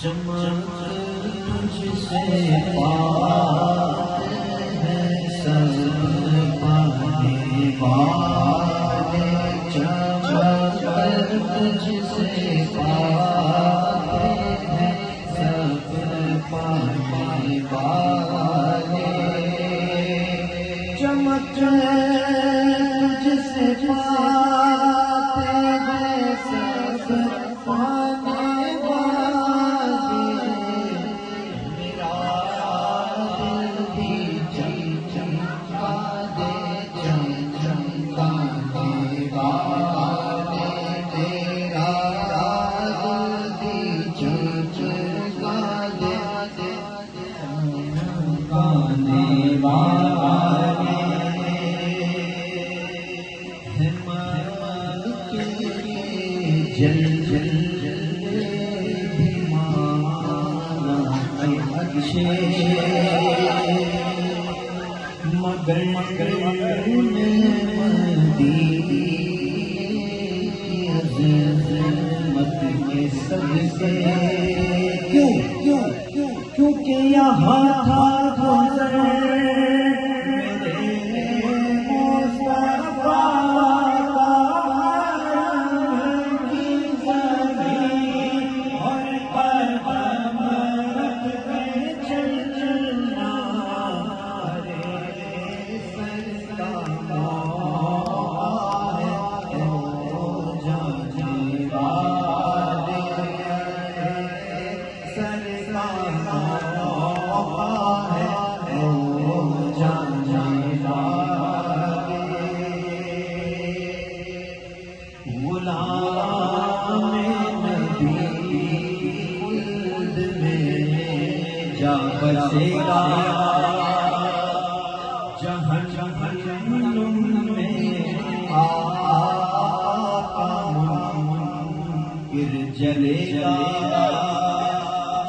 چمک تجھ سے پاتے ہیں سب پانے والے، چمک تجھ سے پاتے ہیں سب پانے والے، چمک تجھ سے پاتے ہیں سب پانے والے، میرا دل بھی چمچما دے چمچمتا دے والے، تیرا دل بھی چمچما دے چمچمتا دے والے، جل جل بھی مانا اچھے، مگر مدی کی عظمت کے سب سے، کیونکہ یہاں تھا گزر بسے گا جہنم میں آقا منکر جلے گا،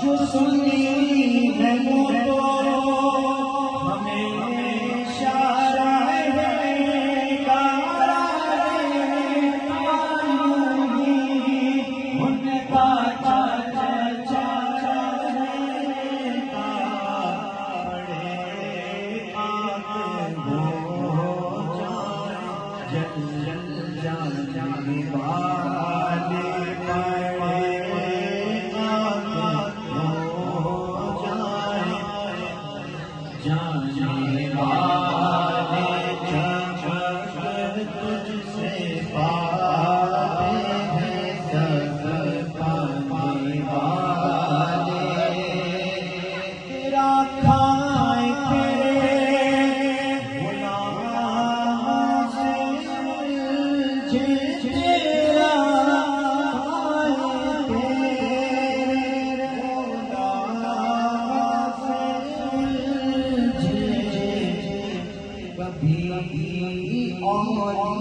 جو سنی ہے وہ تو ہمیشہ رہے گا، ان کا جانے والے جانے والے، چمک تجھ سے پاتے ہیں سب پانے والے، تیرا کھائے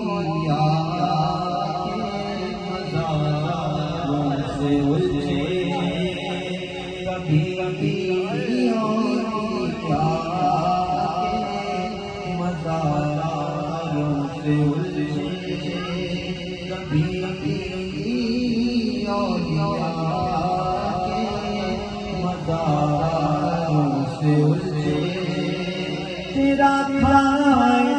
اولیاء کے مزاروں سے الجھے، کبھی اولیاء کے مزاروں سے الجھے، کبھی اولیاء کے مزاروں سے الجھے، تیرا کھائے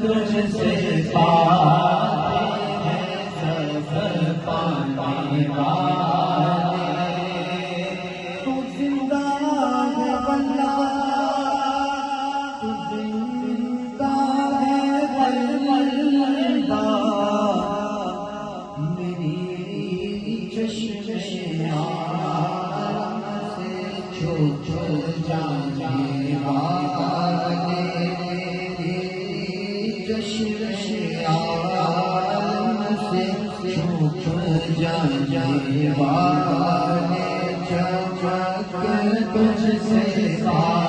تجھ سے پاتے ہیں سب پانے والے، تو زندہ ہے واللہ، تو زندہ ہے واللہ، میری چشم عالم سے چھوٹ جانے والے، عالم سے چھوٹ جانے والے، چمک تجھ سے سارے